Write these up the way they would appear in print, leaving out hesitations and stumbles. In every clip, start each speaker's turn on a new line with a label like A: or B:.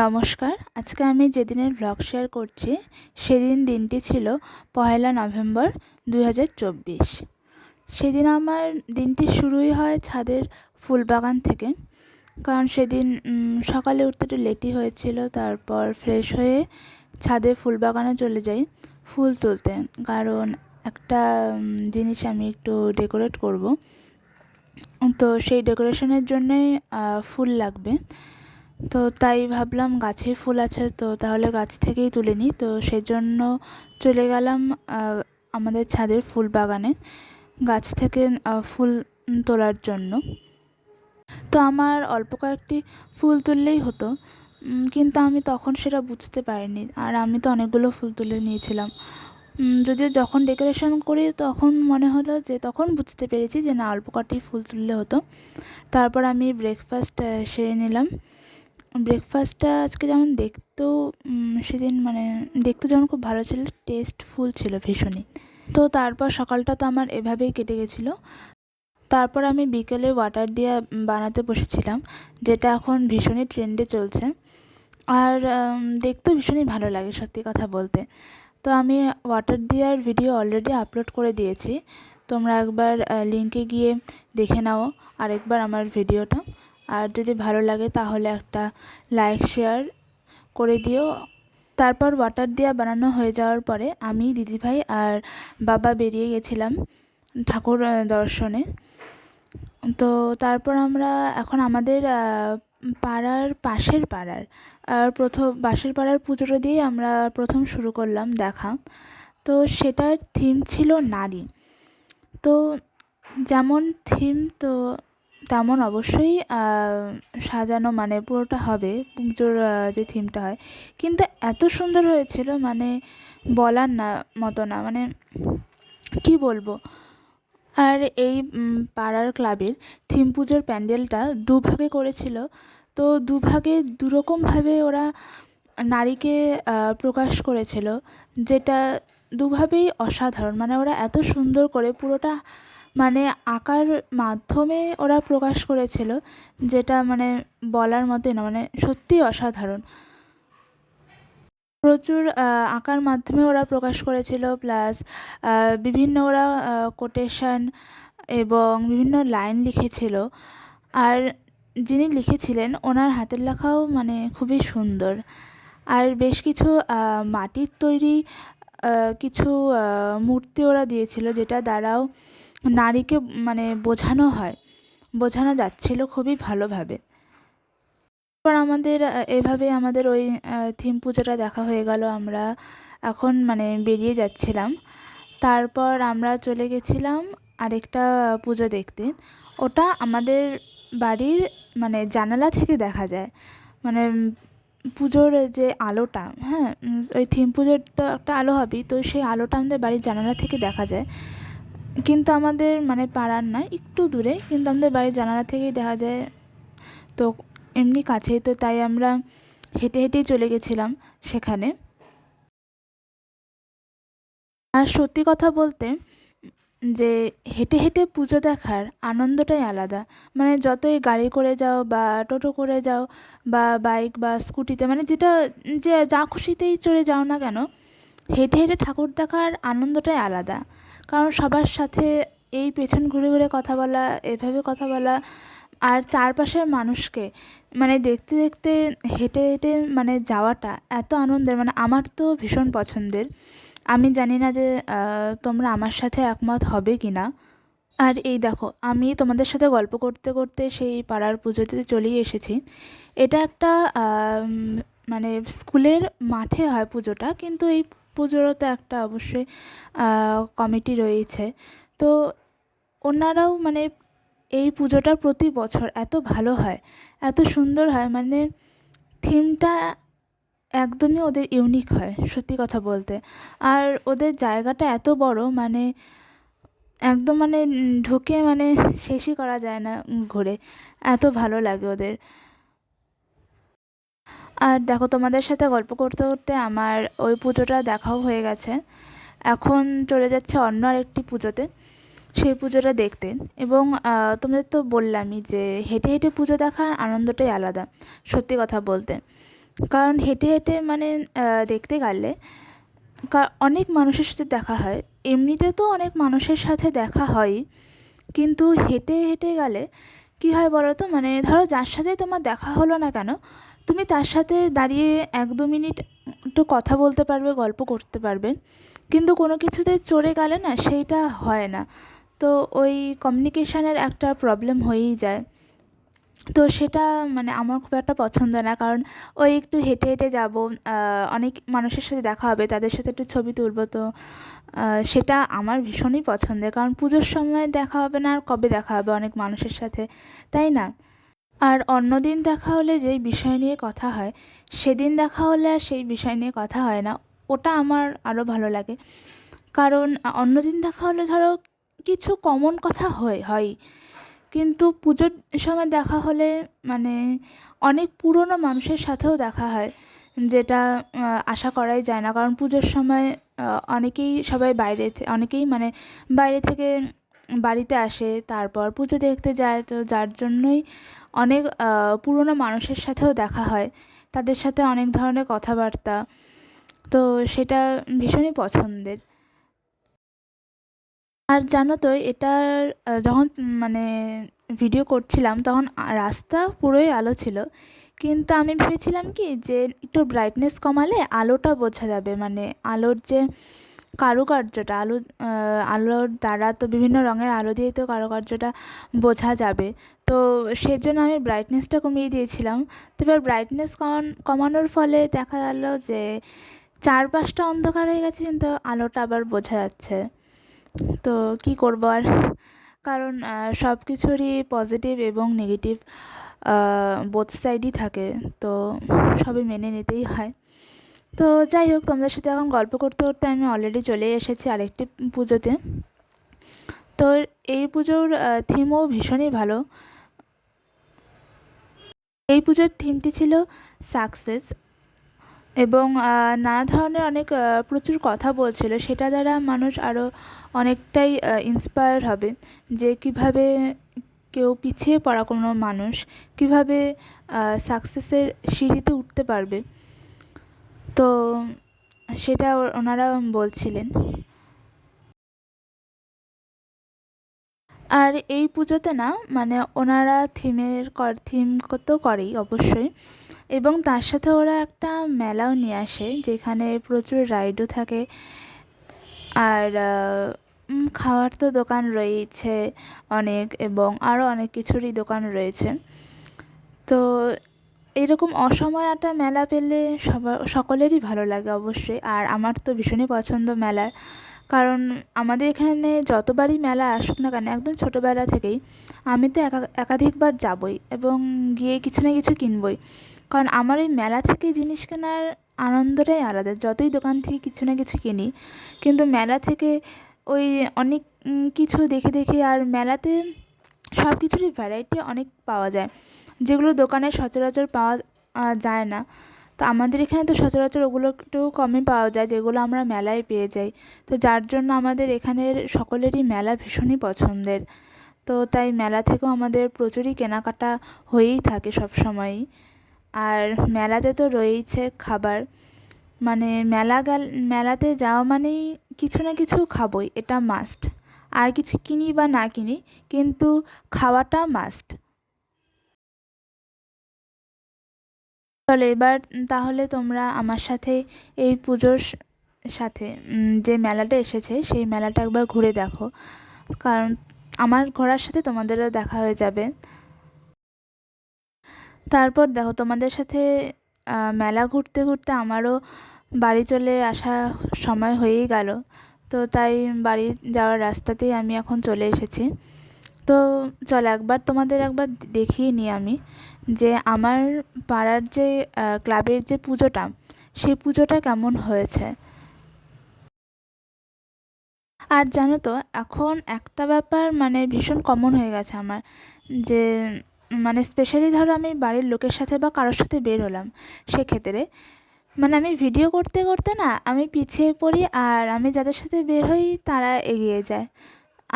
A: নমস্কার। আজকে আমি যেদিনের ভ্লগ শেয়ার করছি দিনটি ছিল ১লা নভেম্বর ২০২৪। সেদিন আমার দিনটি শুরুই হয় ছাদের ফুলবাগান থেকে। কারণ সেদিন সকালে উঠতে একটু লেটই হয়েছিল। তারপর ফ্রেশ হয়ে ছাদে ফুলবাগানে চলে যাই ফুল তুলতে। কারণ একটা জিনিস আমি একটু ডেকোরেট করব। তো সেই ডেকোরেশনের জন্যেই ফুল লাগবে। তো তাই ভাবলাম গাছে ফুল আছে, তো তাহলে গাছ থেকেই তুলে নিই। তো সেজন্য চলে গেলাম আমাদের ছাদের ফুল বাগানে গাছ থেকে ফুল তোলার জন্য। তো আমার অল্প কয়েকটি ফুল তুললেই হতো, কিন্তু আমি তখন সেটা বুঝতে পারিনি। আর আমি তো অনেকগুলো ফুল তুলে নিয়েছিলাম। যদিও যখন ডেকোরেশন করি তখন মনে হলো যে তখন বুঝতে পেরেছি যে না, অল্প কটি ফুল তুললে হতো। তারপর আমি ব্রেকফাস্ট সেরে নিলাম। ব্রেকফাস্টটা আজকে যেমন দেখতেও সেদিন দেখতে যেমন খুব ভালো ছিল, টেস্টফুল ছিল ভীষণই। তো তারপর সকালটা তো আমার এভাবেই কেটে গেছিলো। তারপর আমি বিকেলে ওয়াটার দিয়া বানাতে বসেছিলাম, যেটা এখন ভীষণই ট্রেন্ডে চলছে। আর দেখতেও ভীষণই ভালো লাগে সত্যি কথা বলতে। তো আমি ওয়াটার দিয়ার ভিডিও অলরেডি আপলোড করে দিয়েছি। তোমরা একবার লিঙ্কে গিয়ে দেখে নাও আরেকবার আমার ভিডিওটা। আর যদি ভালো লাগে তাহলে একটা লাইক শেয়ার করে দিও। তারপর ওয়াটার দিয়া বানানো হয়ে যাওয়ার পরে আমি, দিদিভাই আর বাবা বেরিয়ে গেছিলাম ঠাকুর দর্শনে। তো তারপর আমরা এখন আমাদের পাশের পাড়ার পাশের পাড়ার পুজোটা দিয়ে আমরা প্রথম শুরু করলাম দেখা। তো সেটার থিম ছিল নারী। তো যেমন থিম, তো তেমন অবশ্যই সাজানো পুরোটা হবে পুজোর যে থিমটা হয়। কিন্তু এত সুন্দর হয়েছিল বলার মতো না, কী বলবো। আর এই পাড়ার ক্লাবের থিম পুজোর প্যান্ডেলটা দুভাগে করেছিল। তো দুভাগে দুরকমভাবে ওরা নারীকে প্রকাশ করেছিল, যেটা দুভাবেই অসাধারণ। ওরা এত সুন্দর করে পুরোটা আঁকার মাধ্যমে ওরা প্রকাশ করেছিল, যেটা বলার মতোই না, সত্যিই অসাধারণ। প্রচুর আঁকার মাধ্যমে ওরা প্রকাশ করেছিল, প্লাস বিভিন্ন ওরা কোটেশন এবং বিভিন্ন লাইন লিখেছিল। আর যিনি লিখেছিলেন ওনার হাতের লেখাও খুবই সুন্দর। আর বেশ কিছু মাটির তৈরি কিছু মূর্তি ওরা দিয়েছিল, যেটা দ্বারাও নারীকে বোঝানো যাচ্ছিল খুবই ভালোভাবে। তারপর এভাবে আমাদের ওই থিম পুজোটা দেখা হয়ে গেল। আমরা এখন বেরিয়ে যাচ্ছিলাম। তারপর আমরা চলে গেছিলাম আরেকটা পুজো দেখতে। ওটা আমাদের বাড়ির জানালা থেকে দেখা যায়। পুজোর যে আলোটা, হ্যাঁ, ওই থিম পুজোর তো একটা আলো হবেই, তো সেই আলোটা আমাদের বাড়ির জানালা থেকে দেখা যায়। কিন্তু আমাদের পাড়ার নয়, একটু দূরে, কিন্তু আমাদের বাড়ির জানালা থেকেই দেখা যায়। তো এমনি কাছেই, তো তাই আমরা হেঁটে হেঁটেই চলে গেছিলাম সেখানে। আর সত্যি কথা বলতে যে হেঁটে হেঁটে পুজো দেখার আনন্দটাই আলাদা। যতই গাড়ি করে যাও বা টোটো করে যাও বা বাইক বা স্কুটিতে, যা খুশিতেই চড়ে যাও না কেন, হেঁটে হেঁটে ঠাকুর দেখার আনন্দটাই আলাদা। কারণ সবার সাথে এই পেছন ঘুরে ঘুরে কথা বলা, এভাবে কথা বলা, আর চারপাশের মানুষকে দেখতে দেখতে হেঁটে হেঁটে যাওয়াটা এত আনন্দের, আমার তো ভীষণ পছন্দের। আমি জানি না যে তোমরা আমার সাথে একমত হবে কি না। আর এই দেখো, আমি তোমাদের সাথে গল্প করতে করতে সেই পাড়ার পুজোতে চলেই এসেছি। এটা একটা স্কুলের মাঠে হয় পুজোটা, কিন্তু এই পুজোরও তো একটা অবশ্যই কমিটি রয়েছে। তো ওনারাও এই পুজোটা প্রতি বছর এত ভালো হয়, এত সুন্দর হয়, থিমটা একদমই ওদের ইউনিক হয় সত্যি কথা বলতে। আর ওদের জায়গাটা এত বড়, একদম ঢুকে শেষই করা যায় না ঘুরে, এত ভালো লাগে ওদের। আর দেখো, তোমাদের সাথে গল্প করতে করতে আমার ওই পুজোটা দেখাও হয়ে গেছে। এখন চলে যাচ্ছে অন্য আরেকটি পুজোতে, সেই পুজোটা দেখতে। এবং তোমাদের তো বললামই যে হেঁটে হেঁটে পুজো দেখার আনন্দটাই আলাদা সত্যি কথা বলতে। কারণ হেঁটে হেঁটে মানে দেখতে গেলে অনেক মানুষের সাথে দেখা হয়। এমনিতে তো অনেক মানুষের সাথে দেখা হয়ই, কিন্তু হেঁটে হেঁটে গেলে কী হয় বলো তো, মানে ধরো যার সাথেই তোমার দেখা হলো না কেন, তুমি তার সাথে দাঁড়িয়ে 1-2 মিনিট একটু কথা বলতে পারবে, গল্প করতে পারবে। কিন্তু কোনো কিছুতে চড়ে গেলে না সেইটা হয় না। তো ওই কমিউনিকেশনের একটা প্রবলেম হয়েই যায়। তো সেটা মানে আমার খুব একটা পছন্দ না, কারণ ওই একটু হেঁটে হেঁটে যাবো, অনেক মানুষের সাথে দেখা হবে, তাদের সাথে একটু ছবি তুলবো, তো সেটা আমার ভীষণই পছন্দের। কারণ পুজোর সময় দেখা হবে না আর কবে দেখা হবে অনেক মানুষের সাথে, তাই না? আর অন্যদিন দেখা হলে যেই বিষয় নিয়ে কথা হয়, সেদিন দেখা হলে আর সেই বিষয় নিয়ে কথা হয় না। ওটা আমার আরও ভালো লাগে। কারণ অন্যদিন দেখা হলে ধরো কিছু কমন কথা হয়ই, কিন্তু পুজোর সময় দেখা হলে মানে অনেক পুরনো মানুষের সাথেও দেখা হয়, যেটা আশা করাই যায় না। কারণ পুজোর সময় অনেকেই সবাই অনেকেই মানে বাইরে থেকে বাড়িতে আসে, তারপর পুজো দেখতে যায়, তো যার জন্যই অনেক পুরনো মানুষের সাথেও দেখা হয়, তাদের সাথে অনেক ধরনের কথাবার্তা, তো সেটা ভীষণই পছন্দের। আর জানো তো এটার যখন মানে ভিডিও করছিলাম তখন রাস্তা পুরোই আলো ছিল, কিন্তু আমি ভেবেছিলাম কি যে একটু ব্রাইটনেস কমালে আলোটা বোঝা যাবে, মানে আলোর যে কারুকার্যটা, আলোর দ্বারা তো বিভিন্ন রঙের আলো দিয়ে তো কারুকার্যটা বোঝা যাবে। তো সেজন্য আমি ব্রাইটনেসটা কমিয়ে দিয়েছিলাম। তো এবার ব্রাইটনেস কমানোর ফলে দেখা গেল যে চারপাশটা অন্ধকার হয়ে গেছে, কিন্তু আলোটা আবার বোঝা যাচ্ছে। তো কী করবো আর, কারণ সব কিছুরই পজিটিভ এবং নেগেটিভ বোথ সাইডই থাকে, তো সবই মেনে নিতেই হয়। তো যাই হোক, তোমাদের সাথে এখন গল্প করতে করতে আমি অলরেডি চলে এসেছি আরেকটি পুজোতে। তো এই পুজোর থিমও ভীষণই ভালো। এই পুজোর থিমটি ছিল সাকসেস, এবং নানা ধরনের অনেক প্রচুর কথা বলছিল, সেটা দ্বারা মানুষ আরও অনেকটাই ইন্সপায়ার্ড হবে যে কীভাবে কেউ পিছিয়ে পড়া কোনো মানুষ কীভাবে সাকসেসের সিঁড়িতে উঠতে পারবে। তো সেটা ওনারা বলছিলেন। আর এই পুজোতে না মানে ওনারা থিম তো করেই অবশ্যই, এবং তার সাথে ওরা একটা মেলাও নিয়ে আসে যেখানে প্রচুর রাইডও থাকে। আর খাওয়ার তো দোকান রয়েইছে অনেক, এবং আরও অনেক কিছুরই দোকান রয়েছে। তো এরকম অসময়ে একটা মেলা পেলে সকলেরই ভালো লাগে অবশ্যই, আর আমার তো ভীষণই পছন্দ মেলার। কারণ আমাদের এখানে যতবারই মেলা আসুক না কেন, একদম ছোটোবেলা থেকেই আমি তো একাধিকবার যাবই এবং গিয়ে কিছু না কিছু কিনবই। কারণ আমার ওই মেলা থেকে জিনিস কেনার আনন্দটাই আলাদা। যতই দোকান থেকে কিছু না কিছু কিনি, কিন্তু মেলা থেকে ওই অনেক কিছু দেখে দেখে, আর মেলাতে সব কিছুরই ভ্যারাইটি অনেক পাওয়া যায়, যেগুলো দোকানে সচরাচর পাওয়া যায় না। তো আমাদের এখানে তো সচরাচর ওগুলো একটু কমই পাওয়া যায়, যেগুলো আমরা মেলায় পেয়ে যাই। তো যার জন্য আমাদের এখানের সকলেরই মেলা ভীষণই পছন্দের। তো তাই মেলা থেকেও আমাদের প্রচুরই কেনাকাটা হয়েই থাকে সব সময়ই। আর মেলাতে তো রয়েইছে খাবার, মানে মেলাতে যাওয়া মানেই কিছু না কিছু খাবোই, এটা মাস্ট। আর কিছু কিনি বা না কিনি, কিন্তু খাওয়াটা মাস্ট। চলো এবার তাহলে তোমরা আমার সাথে এই পুজোর সাথে যে মেলাটা এসেছে সেই মেলাটা একবার ঘুরে দেখো, কারণ আমার ঘোরার সাথে তোমাদেরও দেখা হয়ে যাবে। তারপর দেখো, তোমাদের সাথে মেলা ঘুরতে ঘুরতে আমারও বাড়ি চলে আসা সময় হয়েই গেল। তো তাই বাড়ি যাওয়ার রাস্তাতেই আমি এখন চলে এসেছি। তো চল তোমাদের একবার দেখিয়ে নিই আমি যে আমার পাড়ার যে ক্লাবের যে পুজোটা, সেই পুজোটা কেমন হয়েছে। আর জানো তো এখন একটা ব্যাপার মানে ভীষণ কমন হয়ে গেছে আমার, যে মানে স্পেশালি ধরো আমি বাড়ির লোকের সাথে বা কারোর সাথে বের হলাম, সেক্ষেত্রে মানে আমি ভিডিও করতে করতে না আমি পিছিয়ে পড়ি, আর আমি যাদের সাথে বের হই তারা এগিয়ে যায়।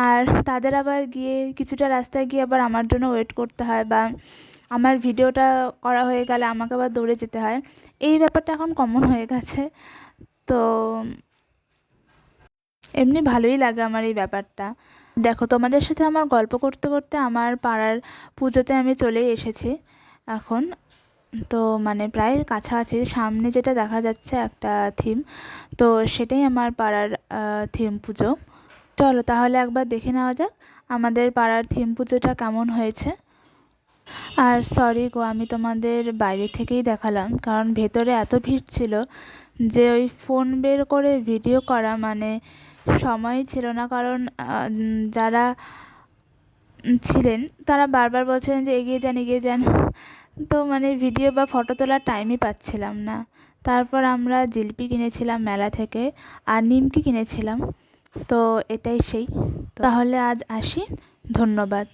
A: আর তাদের আবার গিয়ে কিছুটা রাস্তায় গিয়ে আবার আমার জন্য ওয়েট করতে হয়, বা আমার ভিডিওটা করা হয়ে গেলে আমাকে আবার দৌড়ে যেতে হয়, এই ব্যাপারটা এখন কমন হয়ে গেছে। তো এমনি ভালোই লাগে আমার এই ব্যাপারটা। দেখো, তোমাদের সাথে আমার গল্প করতে করতে আমার পাড়ার পুজোতে আমি চলেই এসেছি এখন। তো মানে প্রায় কাছাকাছি, সামনে যেটা দেখা যাচ্ছে একটা থিম, তো সেটাই আমার পাড়ার থিম পুজো। চলো তাহলে একবার দেখে নেওয়া যাক আমাদের পাড়ার থিম পুজোটা কেমন হয়েছে। আর সরি গো, আমি তোমাদের বাইরে থেকেই দেখালাম, কারণ ভেতরে এত ভিড় ছিল যে ওই ফোন বের করে ভিডিও করা মানে সময়ই ছিল না। কারণ যারা ছিলেন তারা বারবার বলছিলেন যে এগিয়ে যান এগিয়ে যান, তো মানে ভিডিও বা ফটো তোলার টাইমই পাচ্ছিলাম না। তারপর আমরা জিলিপি কিনেছিলাম মেলা থেকে, আর নিমকি কিনেছিলাম। তো এটাই সেই। তাহলে আজ আসি, ধন্যবাদ।